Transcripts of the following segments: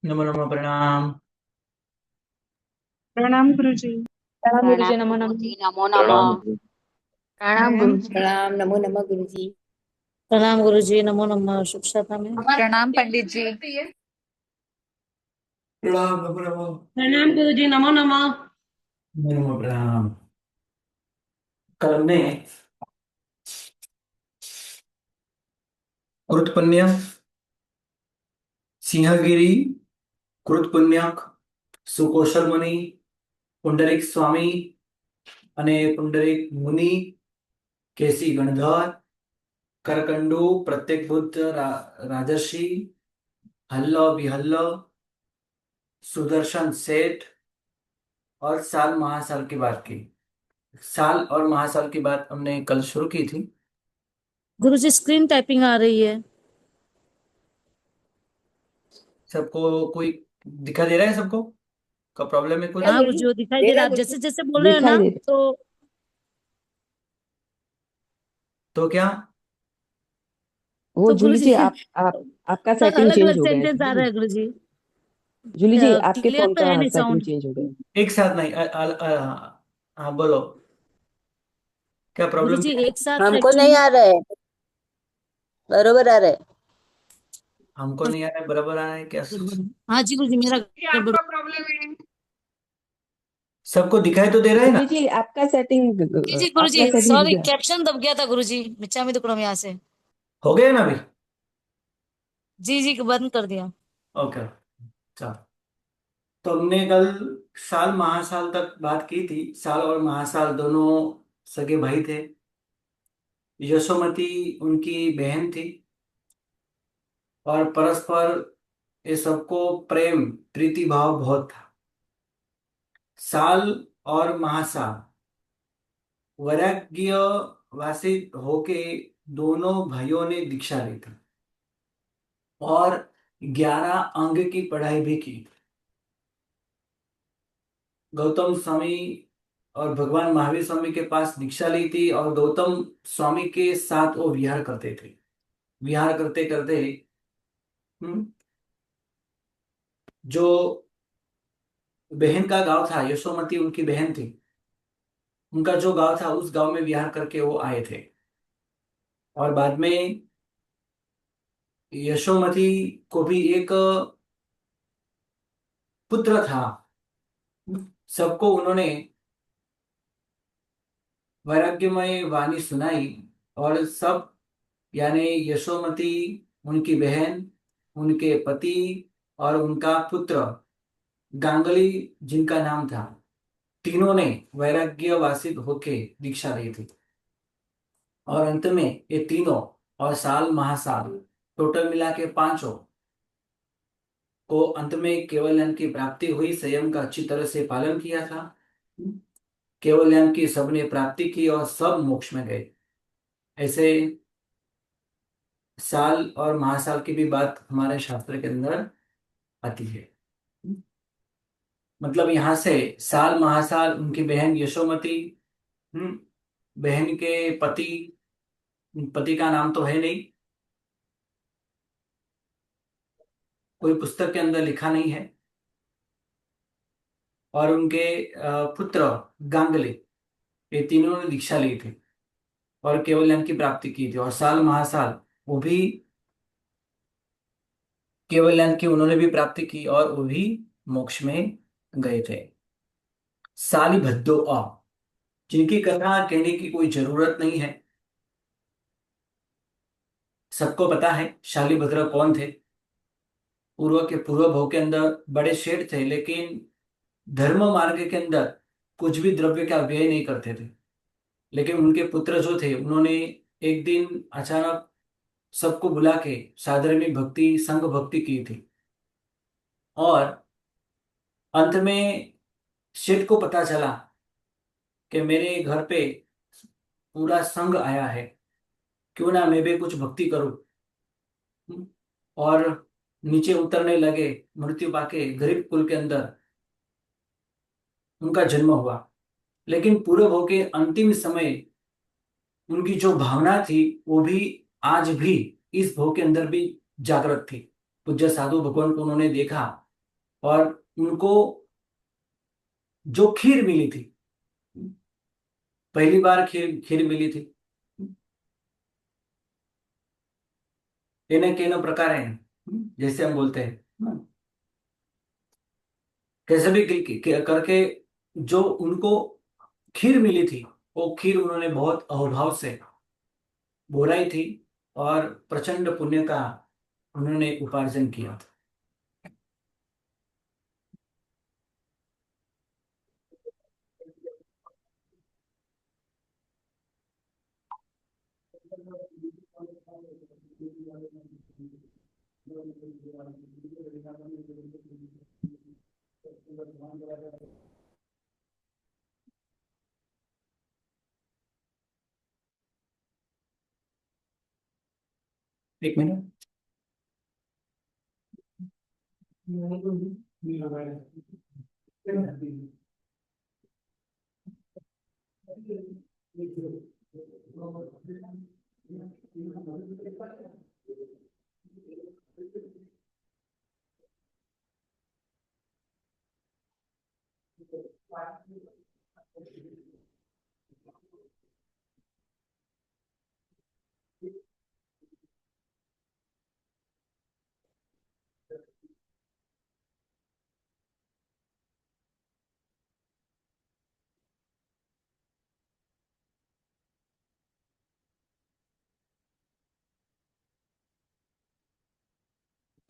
नमो नमो प्रणाम। प्रणाम गुरुजी। प्रणाम गुरुजी, प्रणाम नमो नमः। गुरुजी, नमो प्रणाम नमः। गुरु। प्रणाम प्रणाम गुरुजी। प्रणाम। नमो नमः गुरुजी। प्रणाम गुरुजी, नमो नमः। शुभ सपा में। प्रणाम पंडित जी। प्रणाम नमो नमो। प्रणाम गुरुजी, नमो नमः। नमो नमो प्रणाम। कल हमने कृतपुण्य, सिंहगिरी, कृतपुण्यक, सुकौशल मुनि, पुंडरीक स्वामी અને પુંડરીક મુનિ, કેસી ગણધર, करकंडू, प्रत्येक बुद्ध, राजर्षि, हल्ल विहल्ल, सुदर्शन सेठ और साल महासाल की बात की। साल और महासाल की बात हमने कल शुरू की थी। गुरुजी, स्क्रीन टाइपिंग आ रही है। सबको कोई दिखा दे रहा है? सबको का प्रॉब्लम है कुछ? हाँ गुरुजी, वो दिखाई दे दे रहा रहा है है। आप गुरुजी। जैसे जैसे बोल रहे हो दिखाई ना, दे रहा तो तो क्या? वो जूली गुरुजी जी, आप आपका सेटिंग अलग चेंज अलग हो गया है सेंटेंस आ जूली रहा जी। है गुरुजी। जूली जी, आपके क्लियर फोन तो का है नहीं सेटिंग साउंड। चेंज हो गया है। एक साथ नहीं, हाँ बोलो, क्या प्रॉब्लम गुरुजी क्या है? एक साथ हमको नहीं एक्चुअली। आ रहे, बरोबर आ रहे। हमको नहीं आ रहा है, बराबर आ रहा है क्या? हाँ जी गुरुजी, मेरा ये गड़बड़। आपका प्रॉब्लम है। सबको दिखाई तो दे रहा है ना? जूली जी, जी जी गुरुजी, आपका सेटिंग सॉरी, कैप्शन दब गया था गुरुजी। मिच्चा में दुकड़म यहाँ से। हो गया ना अभी? जी जी, बंद कर दिया। ओके, चलो। तो हमने कल साल महासाल तक बात की थी। साल और महासाल दोनों सगे भाई थे। यशोमती उनकी बहन थी और परस्पर ये सबको प्रेम प्रीति भाव बहुत था। साल और महासाल वैराग्य वासित होके दोनों भाइयों ने दीक्षा ली थी और 11 अंग की पढ़ाई भी की। गौतम स्वामी और भगवान महावीर स्वामी के पास दीक्षा ली थी और गौतम स्वामी के साथ वो विहार करते थे। विहार करते करते हम्म, जो बहन का गांव था, यशोमती उनकी बहन थी, उनका जो गांव था उस गांव में विहार करके वो आए थे। और बाद में यशोमती को भी एक पुत्र था। सबको उन्होंने वैराग्यमय वाणी सुनाई और सब, यानी यशोमती, उनकी बहन, उनके पति और उनका पुत्र गांगली, जिनका नाम था, तीनों ने वैराग्य वासित होके दीक्षा ली थी। और अंत में ये तीनों और साल महासाल टोटल मिला के पांचों को अंत में केवल ज्ञान की प्राप्ति हुई। संयम का अच्छी तरह से पालन किया था, केवल ज्ञान की सबने प्राप्ति की और सब मोक्ष में गए। ऐसे साल और महासाल की भी बात हमारे शास्त्र के अंदर आती है। मतलब यहाँ से साल महासाल, उनकी बहन यशोमती, हम्म, बहन के पति, पति का नाम तो है नहीं, कोई पुस्तक के अंदर लिखा नहीं है, और उनके पुत्र गांगले, ये तीनों ने दीक्षा ली थी और केवल ज्ञान की प्राप्ति की थी। और साल महासाल वो भी केवल ज्ञान की उन्होंने भी प्राप्ति की और वो भी मोक्ष में गए थे। साली भद्दो जिनकी कथा कहने की कोई जरूरत नहीं है, सबको पता है शालीभद्र कौन थे। पूर्व भव के अंदर बड़े शेठ थे, लेकिन धर्म मार्ग के अंदर कुछ भी द्रव्य का व्यय नहीं करते थे। लेकिन उनके पुत्र जो थे, उन्होंने एक दिन अचानक सबको बुला के साधर्मी भक्ति, संघ भक्ति की थी। और अंत में शेठ को पता चला कि मेरे घर पे पूरा संघ आया है, क्यों ना मैं भी कुछ भक्ति करूं। और नीचे उतरने लगे। मृत्यु पाके गरीब कुल के अंदर उनका जन्म हुआ। लेकिन पूर्व भव के अंतिम समय उनकी जो भावना थी वो भी आज भी इस भव के अंदर भी जागृत थी। पूज्य साधु भगवान को उन्होंने देखा और उनको जो खीर मिली थी, पहली बार खीर खीर मिली थी, केनो प्रकार है, जैसे हम बोलते हैं, कैसे भी करके जो उनको खीर मिली थी, वो खीर उन्होंने बहुत अहोभाव से बोलाई थी और प्रचंड पुण्य का उन्होंने उपार्जन किया था। एक मिनट।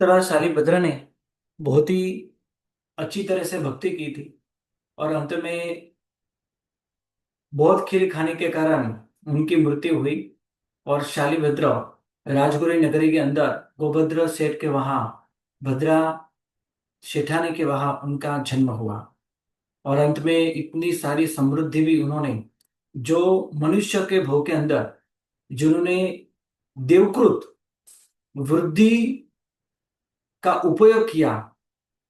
तरह शालिभद्र ने बहुत ही अच्छी तरह से भक्ति की थी और अंत में बहुत खीर खाने के कारण उनकी मृत्यु हुई। और शालिभद्र राजगुरु नगरी के अंदर गोभद्र सेठ के वहां, भद्रा सेठानी के वहां उनका जन्म हुआ। और अंत में इतनी सारी समृद्धि भी उन्होंने, जो मनुष्य के भोग के अंदर जिन्होंने देवकृत वृद्धि का उपयोग किया,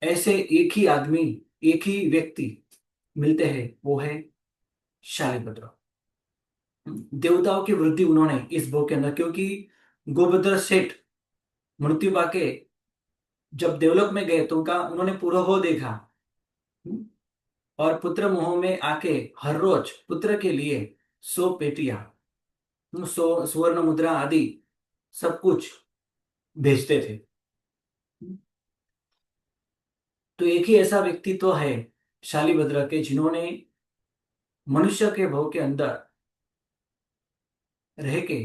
ऐसे एक ही आदमी, एक ही व्यक्ति मिलते हैं, वो है शालिभद्र। देवताओं की वृद्धि उन्होंने इस भोग के अंदर, क्योंकि गोभद्र सेठ मृत्यु पाके जब देवलोक में गए तो उनका उन्होंने पूरा हो देखा, और पुत्र मोह में आके हर रोज पुत्र के लिए 100 पेटियां, 100 स्वर्ण मुद्रा आदि सब कुछ भेजते थे। तो एक ही ऐसा व्यक्ति तो है शालिभद्र के, जिन्होंने मनुष्य के भोग के अंदर रह के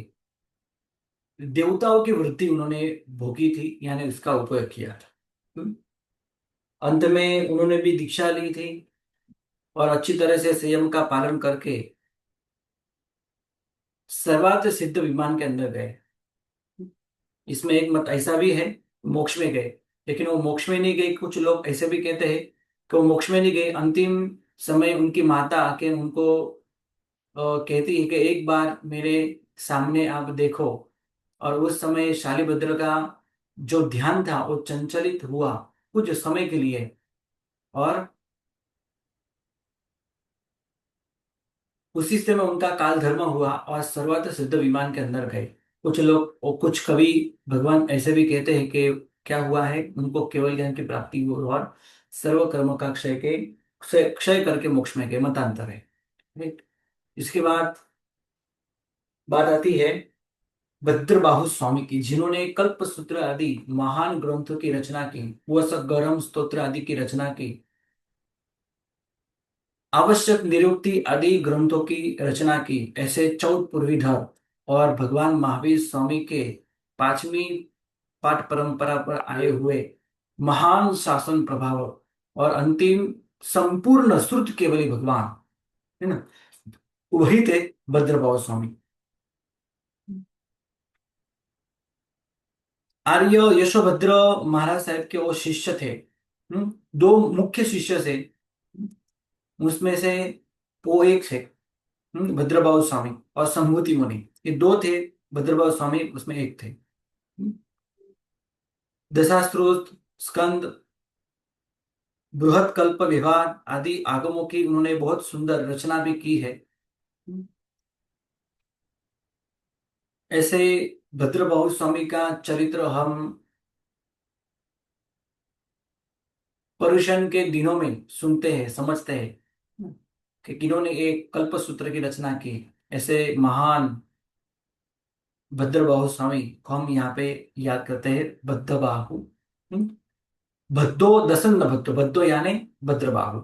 देवताओं की वृत्ति उन्होंने भोगी थी, यानी उसका उपयोग किया था। अंत में उन्होंने भी दीक्षा ली थी और अच्छी तरह से संयम का पालन करके सर्वार्थ सिद्ध विमान के अंदर गए। इसमें एक मत ऐसा भी है, मोक्ष में गए, लेकिन वो मोक्ष में नहीं गए। कुछ लोग ऐसे भी कहते हैं कि वो मोक्ष में नहीं गए, अंतिम समय उनकी माता आके उनको कहती है कि एक बार मेरे सामने आप देखो। और उस समय शालिभद्र का जो ध्यान था वो चंचलित हुआ कुछ समय के लिए, और उसी समय उनका काल धर्म हुआ और सर्वत्र सिद्ध विमान के अंदर गए। कुछ लोग और कुछ कवि भगवान ऐसे भी कहते हैं कि क्या हुआ है, उनको केवल ज्ञान की प्राप्ति हुई और सर्व कर्म का क्षय करके मोक्ष में गए, मतांतर है। राइट। इसके बाद बात आती है भद्रबाहु स्वामी की, जिन्होंने कल्प सूत्र आदि महान ग्रंथों की रचना की, वह सब गरम स्तोत्र आदि की रचना की, आवश्यक निरुक्ति आदि ग्रंथों की रचना की। ऐसे 14 पूर्वीधर और भगवान महावीर स्वामी के 5वीं पाठ परंपरा पर आए हुए महान शासन प्रभाव और अंतिम संपूर्ण श्रुत केवली भगवान, है ना, वही थे भद्रबाहु स्वामी। आर्य यशोभद्र महाराज साहब के वो शिष्य थे। दो मुख्य शिष्य थे, उसमें से वो एक थे भद्रबाहु स्वामी और संभूति मुनि, ये दो थे। भद्रबाहु स्वामी उसमें एक थे। दशास्त्रोत, स्कंद, बृहत कल्प विभाग आदि आगमों की उन्होंने बहुत सुंदर रचना भी की है। ऐसे भद्रबाहु स्वामी का चरित्र हम पर्युषण के दिनों में सुनते हैं, समझते हैं कि किन्होंने एक कल्प सूत्र की रचना की। ऐसे महान भद्रबाहु स्वामी को हम यहाँ पे याद करते हैं, भद्रबाहु। भद्दो दसन्न भद्दो, भद्दो यानी भद्रबाहु।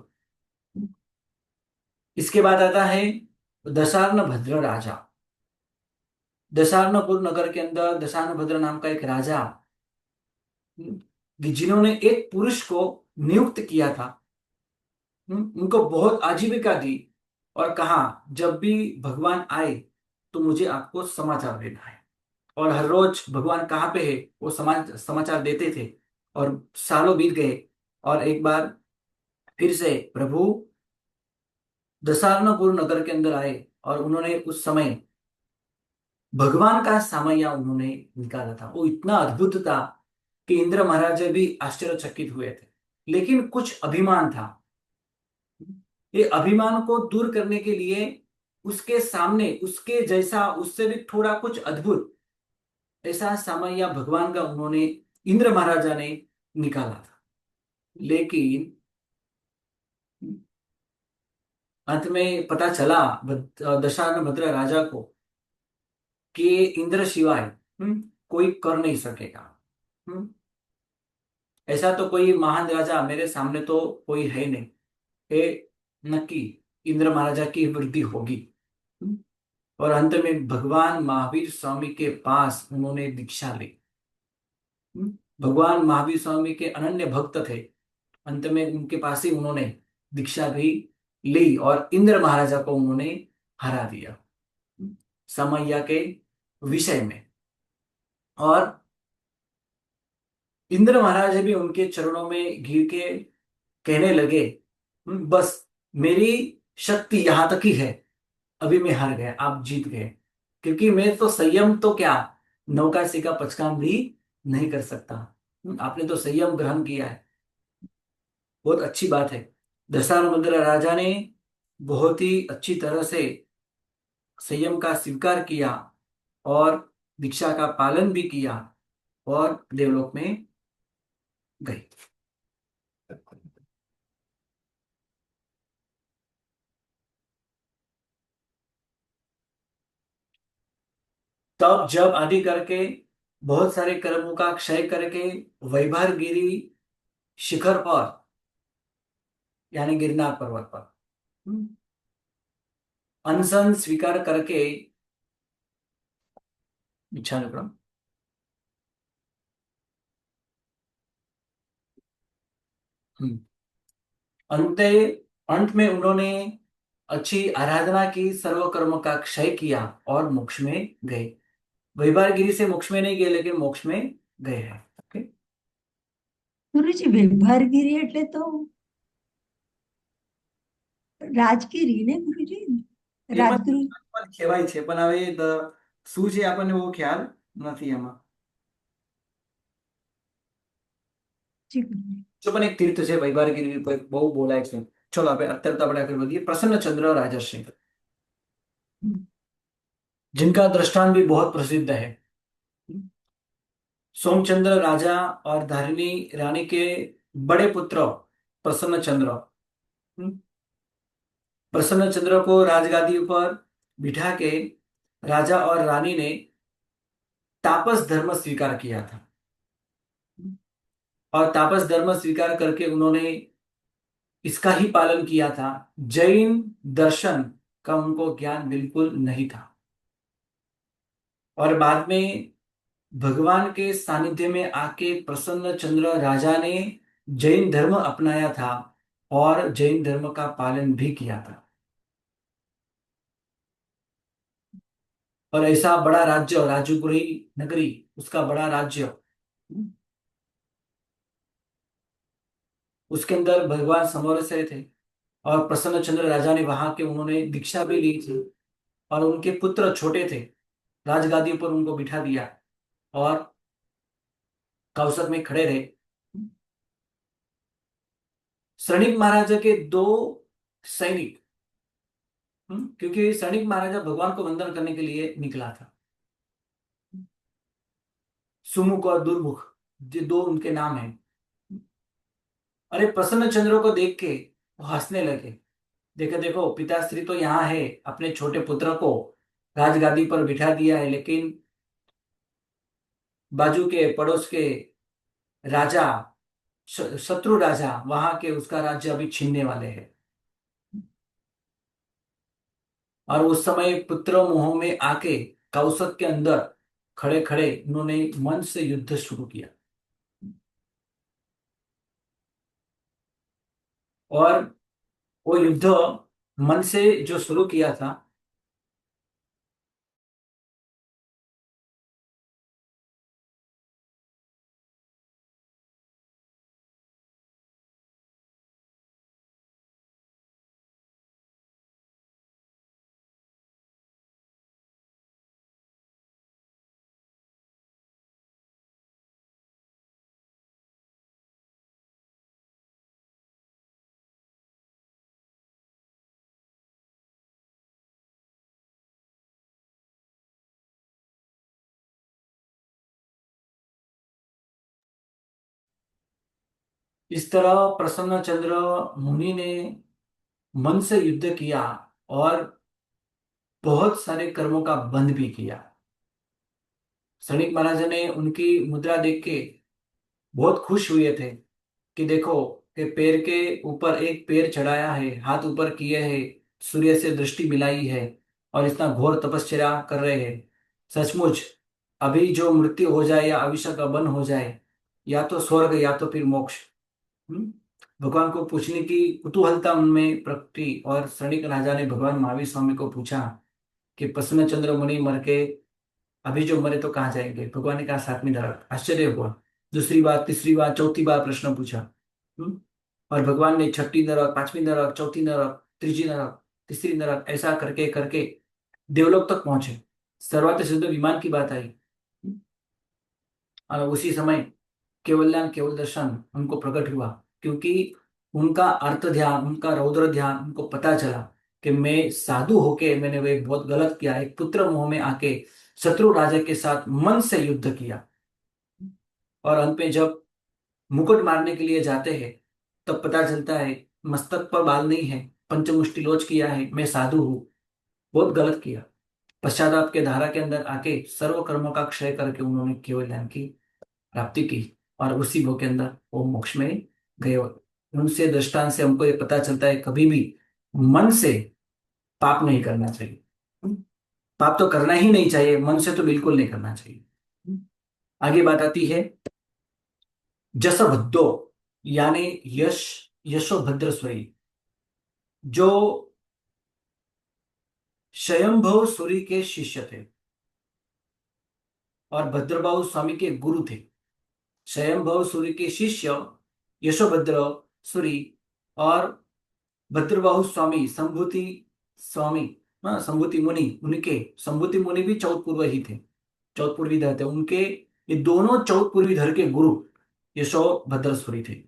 इसके बाद आता है दशार्ण भद्र राजा। दशार्णपुर नगर के अंदर दशार्ण भद्र नाम का एक राजा, जिन्होंने एक पुरुष को नियुक्त किया था, उनको बहुत आजीविका दी और कहा जब भी भगवान आए तो मुझे आपको समाचार देना है। और हर रोज भगवान कहाँ पे है वो समाचार देते थे। और सालों बीत गए और एक बार फिर से प्रभु दशार्णपुर नगर के अंदर आए और उन्होंने उस समय भगवान का सामैया उन्होंने निकाला था। वो इतना अद्भुत था कि इंद्र महाराज भी आश्चर्यचकित हुए थे। लेकिन कुछ अभिमान था। ये अभिमान को दूर करने के लिए उसके सामने उसके जैसा, उससे भी थोड़ा कुछ अद्भुत ऐसा सामैया भगवान का उन्होंने, इंद्र महाराजा ने निकाला था। लेकिन अंत में पता चला दशार्ण भद्र राजा को कि इंद्र सिवाय कोई कर नहीं सकेगा। ऐसा तो कोई महान राजा मेरे सामने तो कोई है नहीं, ये नक्की इंद्र महाराजा की वृद्धि होगी। और अंत में भगवान महावीर स्वामी के पास उन्होंने दीक्षा ली। भगवान महावीर स्वामी के अनन्य भक्त थे। अंत में उनके पास ही उन्होंने दीक्षा भी ली और इंद्र महाराजा को उन्होंने हरा दिया समैया के विषय में। और इंद्र महाराज भी उनके चरणों में गिर के कहने लगे, बस मेरी शक्ति यहां तक ही है, अभी मैं हार गया, आप जीत गए। क्योंकि मैं तो संयम तो क्या, नौका सिक्का पचकाम भी नहीं कर सकता। आपने तो संयम ग्रहण किया है, बहुत अच्छी बात है। दशानमंद्र राजा ने बहुत ही अच्छी तरह से संयम का स्वीकार किया और दीक्षा का पालन भी किया और देवलोक में गए। तब जब आदि करके बहुत सारे कर्मों का क्षय करके वैभार गिरी शिखर पर यानी गिरनार पर्वत पर अनशन स्वीकार करके भिक्षानुक्रम अंत अंत में उन्होंने अच्छी आराधना की, सर्व कर्म का क्षय किया और मोक्ष में गए। वैभार गिरी से मोक्ष में नहीं गए लेकिन मोक्ष में गए हैं। ओके ગુરુજી વૈભારગીરી એટલે તો રાજગીરી ને ગુરુજી રાજગુરુ કહેવાય છે પણ હવે શું છે આપણને બહુ ખ્યાલ નથી એમાં। જી ગુરુજી જો પણ એક तीर्थ છે વૈભારગીરી પર બહુ બોલાય છે। ચલો આપણે અત્યારે તો આપણે આગળ વધીએ। प्रसन्नचंद्र राजर्षि, जिनका दृष्टांत भी बहुत प्रसिद्ध है। सोमचंद्र राजा और धारिणी रानी के बड़े पुत्र प्रसन्नचंद्र, प्रसन्नचंद्र को राजगादी पर बिठा के राजा और रानी ने तापस धर्म स्वीकार किया था। और तापस धर्म स्वीकार करके उन्होंने इसका ही पालन किया था। जैन दर्शन का उनको ज्ञान बिल्कुल नहीं था। और बाद में भगवान के सानिध्य में आके प्रसन्नचंद्र राजा ने जैन धर्म अपनाया था और जैन धर्म का पालन भी किया था। और ऐसा बड़ा राज्य राजपुरी नगरी, उसका बड़ा राज्य, उसके अंदर भगवान समोर से थे। और प्रसन्नचंद्र राजा ने वहां के उन्होंने दीक्षा भी ली थी और उनके पुत्र छोटे थे, राजगादी पर उनको बिठा दिया और कौशक में खड़े रहे। सैनिक महाराजा के दो सैनिक, क्योंकि सैनिक महाराजा भगवान को वंदन करने के लिए निकला था। सुमुख और दुर्मुख, ये दो उनके नाम हैं। अरे प्रसन्न चंद्र को देख के वो हंसने लगे। देखो देखो, पिताश्री तो यहाँ है, अपने छोटे पुत्र को राजगादी पर बिठा दिया है, लेकिन बाजू के पड़ोस के राजा, शत्रु राजा वहां के, उसका राज्य अभी छीनने वाले हैं। और उस समय पुत्र मोह में आके कौशक के अंदर खड़े खड़े उन्होंने मन से युद्ध शुरू किया। और वो युद्ध मन से जो शुरू किया था, इस तरह प्रसन्न चंद्र मुनि ने मन से युद्ध किया और बहुत सारे कर्मों का बंध भी किया। सैनिक महाराज ने उनकी मुद्रा देख के बहुत खुश हुए थे कि देखो, कि पैर के ऊपर एक पैर चढ़ाया है, हाथ ऊपर किए हैं, सूर्य से दृष्टि मिलाई है और इतना घोर तपस्या कर रहे हैं। सचमुच अभी जो मृत्यु हो जाए या अभिषेक का बन हो जाए, या तो स्वर्ग या तो फिर मोक्ष। हम्म? भगवान को पूछने की कुतूहलता उनमें प्रकटी, और सैनिक राजा ने भगवान महावीर स्वामी को पूछा कि प्रसन्न चंद्र मुनि मर के अभी जो मरे तो कहाँ जाएंगे। भगवान ने कहा सातवीं नरक। आश्चर्य हुआ। दूसरी बार, तीसरी बार, चौथी बार प्रश्न पूछा। और भगवान ने छठी नरक, पांचवी नरक, चौथी नरक, तीसरी नरक, तीसरी नरक, ऐसा करके करके देवलोक तक पहुंचे। सर्वत्र सिद्ध विमान की बात आई। और उसी समय केवल्यान केवल दर्शन उनको प्रकट हुआ, क्योंकि उनका अर्थ ध्यान, उनका रौद्र ध्यान, उनको पता चला कि मैं साधु होके मैंने वो एक बहुत गलत किया, एक पुत्र मोह में आके शत्रु राजा के साथ मन से युद्ध किया। और अंत में जब मुकुट मारने के लिए जाते हैं, तब पता चलता है मस्तक पर बाल नहीं है, पंचमुष्टि लोच किया है, मैं साधु हूँ, बहुत गलत किया। पश्चाताप के धारा के अंदर आके सर्व कर्मों का क्षय करके उन्होंने केवल ज्ञान की प्राप्ति की, और उसी भोग के अंदर वो मोक्ष में गए। उनसे दृष्टांत से हमको ये पता चलता है, कभी भी मन से पाप नहीं करना चाहिए। पाप तो करना ही नहीं चाहिए, मन से तो बिल्कुल नहीं करना चाहिए। आगे बात आती है जसभद्दो, यानी यश, यशोभद्र स्वरी, जो स्वयंभव सूरी के शिष्य थे और भद्रबाहु स्वामी के गुरु थे। स्वयंभव सूरी के शिष्य यशोभद्र सूरी और भद्रबाहु स्वामी, संभूति स्वामी, हाँ, संभूति मुनि, उनके संभूति मुनि भी चौथ ही थे, चौथ पूर्वी धर थे उनके। ये दोनों चौथ पूर्वी धर के गुरु यशोभद्र सूरी थे।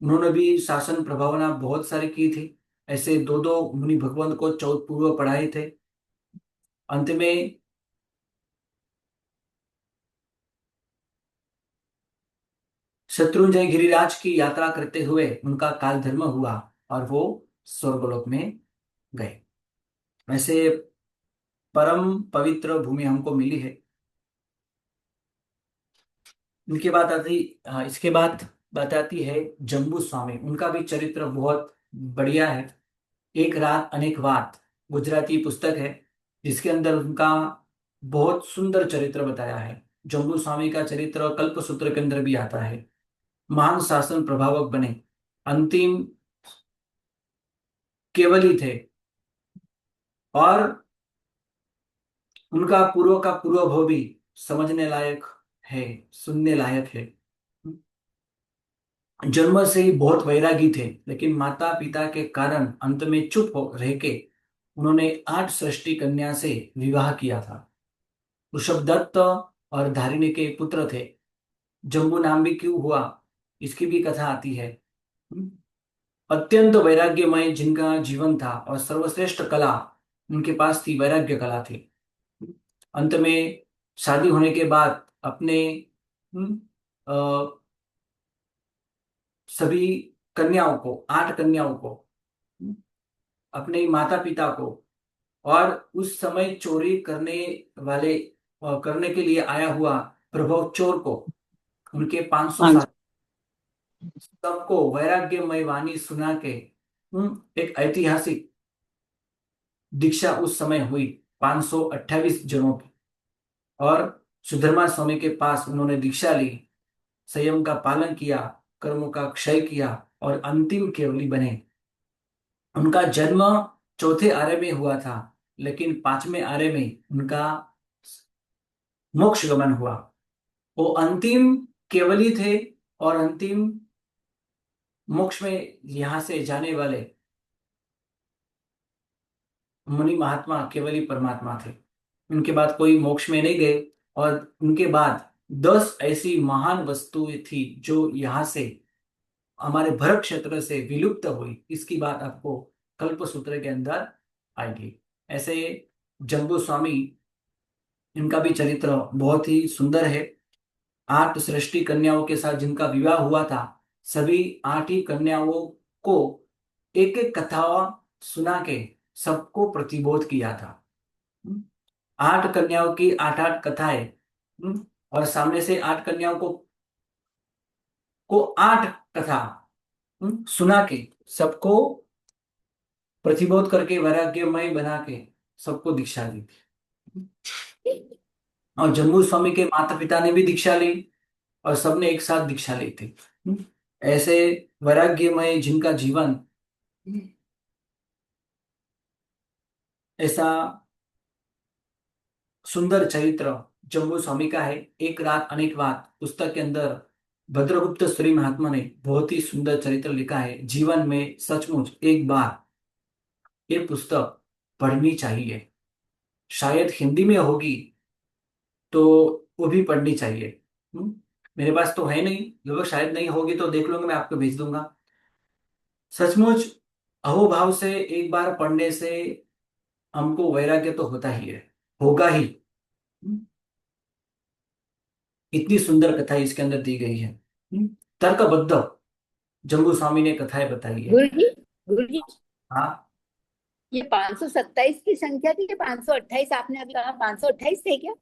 उन्होंने भी शासन प्रभावना बहुत सारे की थी। ऐसे दो दो मुनि भगवंत को चौथ पूर्व पढ़ाए थे। अंत में शत्रुंजय गिरिराज की यात्रा करते हुए उनका काल धर्म हुआ और वो स्वर्गलोक में गए। वैसे परम पवित्र भूमि हमको मिली है। इनके बाद आती इसके बाद बात आती है जम्बू स्वामी। उनका भी चरित्र बहुत बढ़िया है। एक रात अनेक बात गुजराती पुस्तक है, जिसके अंदर उनका बहुत सुंदर चरित्र बताया है। जम्बू स्वामी का चरित्र कल्पसूत्र के अंदर भी आता है। महान शासन प्रभावक बने, अंतिम केवली थे, और उनका पूर्व का पूर्व भव भी समझने लायक है, सुनने लायक है। जन्म से ही बहुत वैरागी थे, लेकिन माता पिता के कारण अंत में चुप हो रह के उन्होंने 8 सृष्टि कन्या से विवाह किया था। ऋषभदत्त और धारिणी के पुत्र थे। जम्बू नाम भी क्यों हुआ, इसकी भी कथा आती है। अत्यंत वैराग्यमय जिनका जीवन था और सर्वश्रेष्ठ कला उनके पास थी, वैराग्य कला थी। अंत में शादी होने के बाद अपने सभी कन्याओं को, 8 कन्याओं को, अपने माता पिता को, और उस समय चोरी करने के लिए आया हुआ प्रभु चोर को, उनके 500 हाँ जी। साथी सबको वैराग्यमय वाणी सुना के एक ऐतिहासिक दीक्षा उस समय हुई 528 जनों की। और सुधर्मा स्वामी के पास उन्होंने दीक्षा ली, संयम का पालन किया, कर्मों का क्षय किया और अंतिम केवली बने। उनका जन्म चौथे आरे में हुआ था, लेकिन 5वें आरे में उनका मोक्ष गमन हुआ। वो अंतिम केवली थे और अंतिम मोक्ष में यहां से जाने वाले मुनि महात्मा केवली परमात्मा थे। उनके बाद कोई मोक्ष में नहीं गए। और उनके बाद 10 ऐसी महान वस्तुएं थी जो यहाँ से हमारे भरत क्षेत्र से विलुप्त हुई। इसकी बात आपको कल्प सूत्र के अंदर आएगी। ऐसे जम्बू स्वामी, इनका भी चरित्र बहुत ही सुंदर है। 8 सृष्टि कन्याओं के साथ जिनका विवाह हुआ था, सभी 8 ही कन्याओं को एक एक कथा सुना के सबको प्रतिबोध किया था। 8 कन्याओं की 8 कथाएं, और सामने से 8 कन्याओं को 8 कथा सुना के सबको प्रतिबोध करके वैराग्यमय बना के सबको दीक्षा दी थी। और जम्बू स्वामी के माता पिता ने भी दीक्षा ली और सबने एक साथ दीक्षा ली थी। ऐसे वैराग्यमय जिनका जीवन ऐसा सुंदर चरित्र जम्बू स्वामी का है। एक रात अनेक बात पुस्तक के अंदर भद्रगुप्त श्री महात्मा ने बहुत ही सुंदर चरित्र लिखा है। जीवन में सचमुच एक बार ये पुस्तक पढ़नी चाहिए। शायद हिंदी में होगी तो वो भी पढ़नी चाहिए। मेरे पास तो है नहीं, लगभग शायद नहीं होगी तो देख लूंगा, मैं आपको भेज दूंगा। सचमुच अहोभाव से एक बार पढ़ने से हमको वैराग्य तो होता ही है, होगा ही। इतनी सुंदर कथा इसके अंदर दी गई है। तर्कबद्ध जम्बू स्वामी ने कथाएं बताई है। गुरु जी हाँ, ये 527 की संख्या थी कि 528? आपने अभी कहा 528 थे क्या?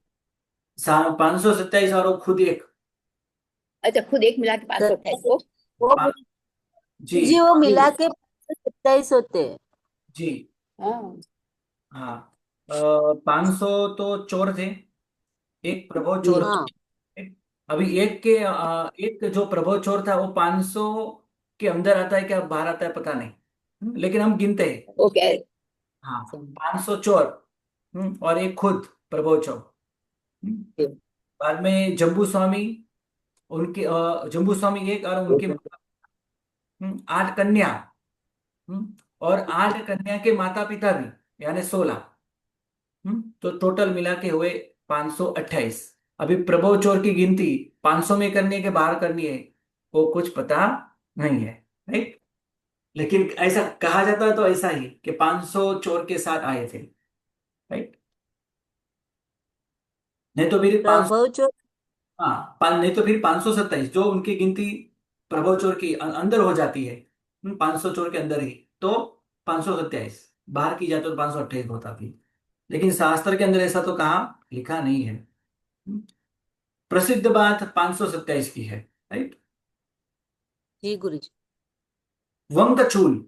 527 और वो खुद एक। अच्छा, खुद एक मिला के 528 को। वो हाँ, जी जी, वो मिला के 27 होते हैं। जी हाँ। हाँ। 500 तो चोर थे, एक प्रभो चोर। हाँ, अभी एक जो प्रभो चोर था वो 500 के अंदर आता है क्या बाहर आता है पता नहीं, लेकिन हम गिनते हैं। ओके। हाँ, 500 चोर, और एक खुद प्रभो चोर। बाद में जम्बू स्वामी, उनके जम्बू स्वामी एक और उनके 8 कन्या, और 8 कन्या के माता पिता भी, यानी 16। तो टोटल मिला के हुए 528। अभी प्रभु चोर की गिनती 500 में करनी है कि बाहर करनी है वो कुछ पता नहीं है, राइट। लेकिन ऐसा कहा जाता है तो ऐसा ही कि 500 चोर के साथ आए थे, राइट। नहीं तो फिर 500, प्रभु जो हाँ, नहीं तो फिर 527 जो उनकी गिनती प्रभु चोर की अंदर हो जाती है, 500 चोर के अंदर ही, तो 527 बाहर की जाए तो 528 होता थी। लेकिन शास्त्र के अंदर ऐसा तो कहाँ लिखा नहीं है। प्रसिद्ध बात 527 की है, राइट। जी गुरु जी। वंकचूल,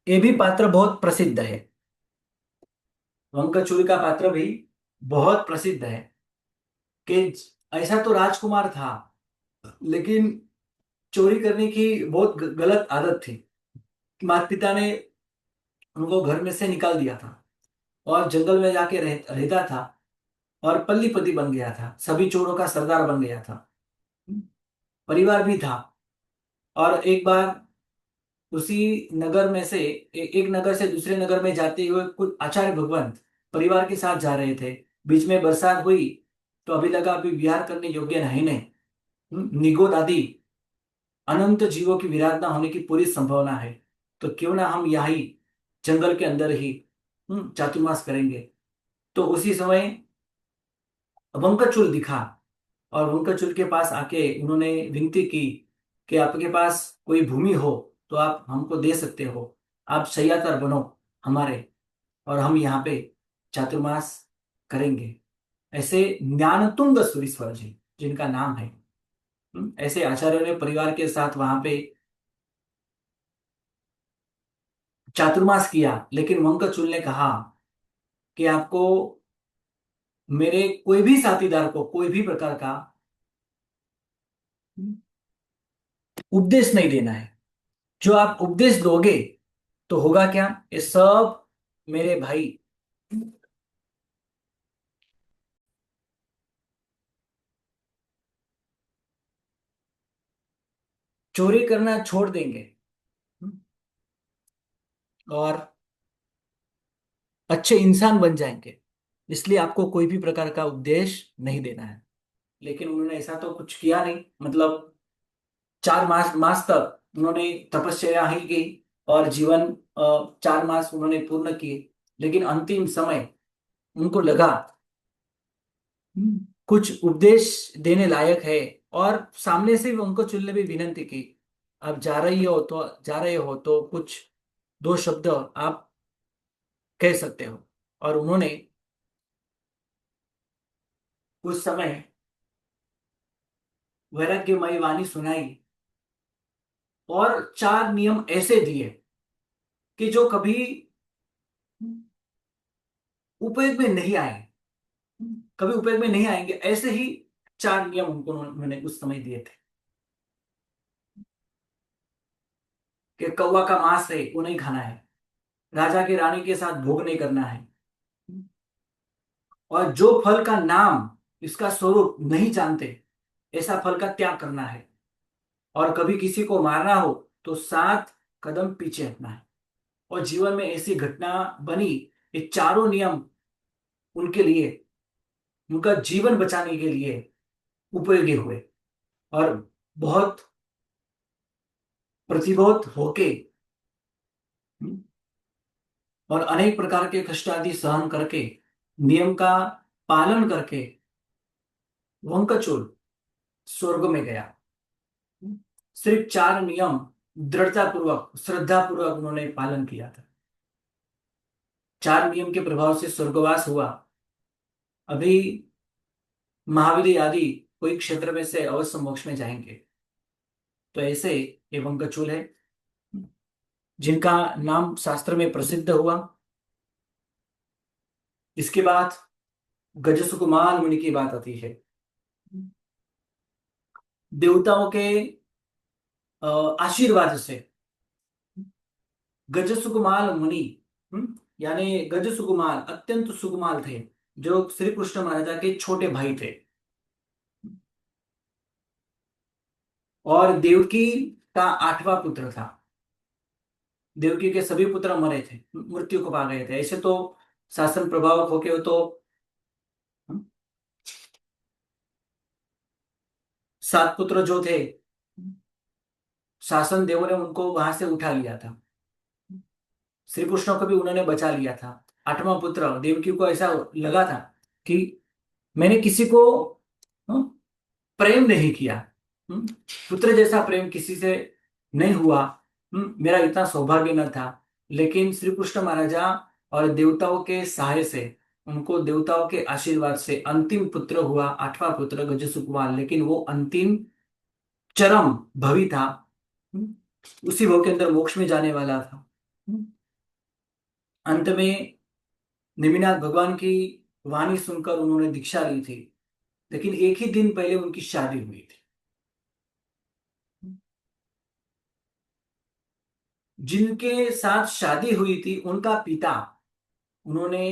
ये भी पात्र बहुत प्रसिद्ध है। वंकचूल का पात्र भी बहुत प्रसिद्ध है कि ऐसा तो राजकुमार था, लेकिन चोरी करने की बहुत गलत आदत थी। माता पिता ने उनको घर में से निकाल दिया था और जंगल में जाके रहता था और पल्लीपति बन गया था, सभी चोरों का सरदार बन गया था, परिवार भी था। और एक बार उसी नगर में से एक नगर से दूसरे नगर में जाते हुए कुछ आचार्य भगवंत परिवार के साथ जा रहे थे। बीच में बरसात हुई तो अभी लगा अभी विहार करने योग्य नहीं है, निगोद आदि अनंत जीवों की विराधना होने की पूरी संभावना है, तो क्यों ना हम यही जंगल के अंदर ही चातुर्मास करेंगे। तो उसी समय वंकचूल दिखा और वंकचूल के पास आके उन्होंने विनती की कि आपके पास कोई भूमि हो तो आप हमको दे सकते हो, आप शय्याचार बनो हमारे, और हम यहाँ पे चातुर्मास करेंगे। ऐसे ज्ञानतुंग सुरीश्वर जी जिनका नाम है, ऐसे आचार्यों ने परिवार के साथ वहां पे चातुर्मास किया। लेकिन वंकचूल ने कहा कि आपको मेरे कोई भी साथीदार को कोई भी प्रकार का उपदेश नहीं देना है। जो आप उपदेश दोगे तो होगा क्या, ये सब मेरे भाई चोरी करना छोड़ देंगे और अच्छे इंसान बन जाएंगे, इसलिए आपको कोई भी प्रकार का उपदेश नहीं देना है। लेकिन उन्होंने ऐसा तो कुछ किया नहीं, मतलब 4 मास तक उन्होंने तपस्या ही की और जीवन 4 मास उन्होंने पूर्ण किए। लेकिन अंतिम समय उनको लगा कुछ उपदेश देने लायक है, और सामने से भी उनको चुल ने भी विनंती की, आप जा रहे हो तो कुछ 2 शब्द आप कह सकते हो। और उन्होंने उस समय वैराग्यमयी वाणी सुनाई और 4 नियम ऐसे दिए कि जो कभी उपयोग में नहीं आए, कभी उपयोग में नहीं आएंगे, ऐसे ही 4 नियम उनको उन्होंने उस समय दिए थे कि कौवा का मांस है वो नहीं खाना है, राजा की रानी के साथ भोग नहीं करना है, और जो फल का नाम इसका स्वरूप नहीं जानते ऐसा फल का त्याग करना है, और कभी किसी को मारना हो तो 7 कदम पीछे हटना है। और जीवन में ऐसी घटना बनी, ये चारों नियम उनके लिए, उनका जीवन बचाने के लिए उपयोगी हुए, और बहुत प्रतिबोध होके और अनेक प्रकार के कष्ट आदि सहन करके नियम का पालन करके वंकचूल स्वर्ग में गया। सिर्फ 4 नियम दृढ़ता पूर्वक श्रद्धा पूर्वक उन्होंने पालन किया था। 4 नियम के प्रभाव से स्वर्गवास हुआ। अभी महावीर आदि कोई क्षेत्र में से अवश्य मोक्ष में जाएंगे। तो ऐसे ये वंकचूल है जिनका नाम शास्त्र में प्रसिद्ध हुआ। इसके बाद गजसुकुमार मुनि की बात आती है। देवताओं के आशीर्वाद से गजसुकुमार मुनि, यानी गजसुकुमार अत्यंत सुकुमार थे, जो श्री कृष्ण महाराजा के छोटे भाई थे, और देवकी का 8वां पुत्र था। देवकी के सभी पुत्र मरे थे, मृत्यु को पा गए थे। ऐसे तो शासन प्रभावक होके तो 7 पुत्र जो थे, शासन देवों ने उनको वहां से उठा लिया था। श्री कृष्ण को भी उन्होंने बचा लिया था। 8वां पुत्र देवकी को ऐसा लगा था कि मैंने किसी को प्रेम नहीं किया, पुत्र जैसा प्रेम किसी से नहीं हुआ, मेरा इतना सौभाग्य न था। लेकिन श्री कृष्ण महाराजा और देवताओं के सहाय से, उनको देवताओं के आशीर्वाद से अंतिम पुत्र हुआ, 8वां पुत्र गजसुकुमार। लेकिन वो अंतिम चरम भवी था, उसी भव के अंदर मोक्ष में जाने वाला था। अंत में नेमिनाथ भगवान की वाणी सुनकर उन्होंने दीक्षा ली थी, लेकिन एक ही दिन पहले उनकी शादी हुई थी। जिनके साथ शादी हुई थी उनका पिता, उन्होंने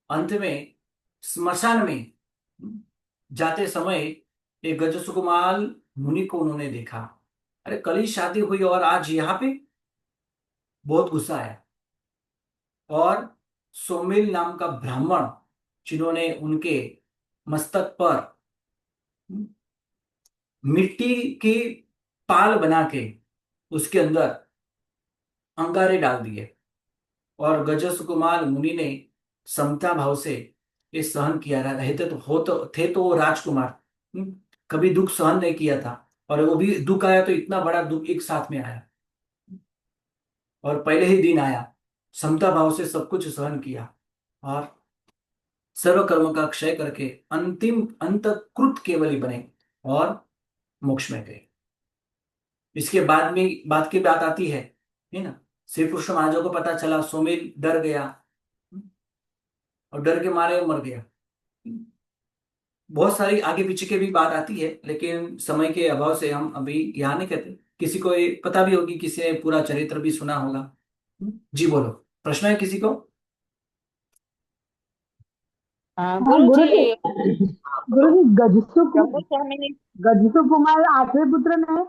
अंत में स्मशान में जाते समय एक गजसुकुमार मुनि को उन्होंने देखा। अरे कल ही शादी हुई और आज यहाँ पे, बहुत गुस्सा आया। और सोमिल नाम का ब्राह्मण, जिन्होंने उनके मस्तक पर मिट्टी की पाल बना के उसके अंदर अंगारे डाल दिए, और गजसुकुमार मुनि ने समता भाव से ये सहन किया। रहते तो थे तो वो राजकुमार, कभी दुख सहन नहीं किया था, और वो भी दुख आया तो इतना बड़ा दुख एक साथ में आया, और पहले ही दिन आया, समता भाव से सब कुछ सहन किया और सर्व कर्म का क्षय करके अंतिम अंतकृत केवली बने और मोक्ष में गए। इसके बाद में बात की बात आती है ना। श्री कृष्ण महाराज को पता चला, सोमेल डर गया और डर के मारे वो मर गया। बहुत सारी आगे पीछे की भी बात आती है, लेकिन समय के अभाव से हम अभी यहाँ नहीं कहते। किसी को ये पता भी होगी, किसी ने पूरा चरित्र भी सुना होगा। जी बोलो, प्रश्न है किसी को? गुरुजी गुरुजी जम्बूस्वामी गजसु कुमार 8वें पुत्र ने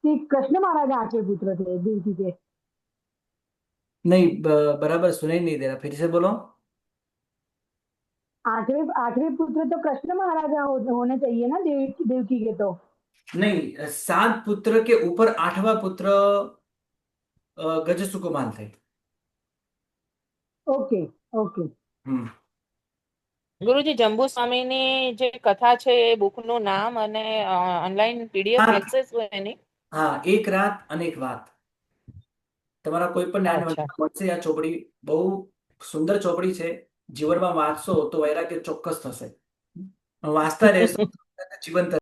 कि कृष्ण महाराज 8वें पुत्र थे देवकी के? नहीं, बराबर सुनाई नहीं दे रहा, फिर से बोलो। 8वें पुत्र तो कृष्ण महाराजा होने चाहिए ना देवकी के तो। नहीं, 7 पुत्र के ऊपर 8वां पुत्र गज सुकुमार थे। Okay okay. हम्म। ગુરુજી જંબુસ્વામીની જે કથા છે એ બુકનું નામ અને ઓનલાઈન પીડીએફ હા. એક્સેસ હોય એની? હા, એક રાત અનેક વાત. તમારા કોઈ પણ નાની અચ્છા. મળશે આ ચોપડી, બહુ સુંદર ચોપડી છે. જીવનમાં વાંચશો તો વૈરાગ્ય ચોક્કસ થશે. વાંચતા રહેશો જીવન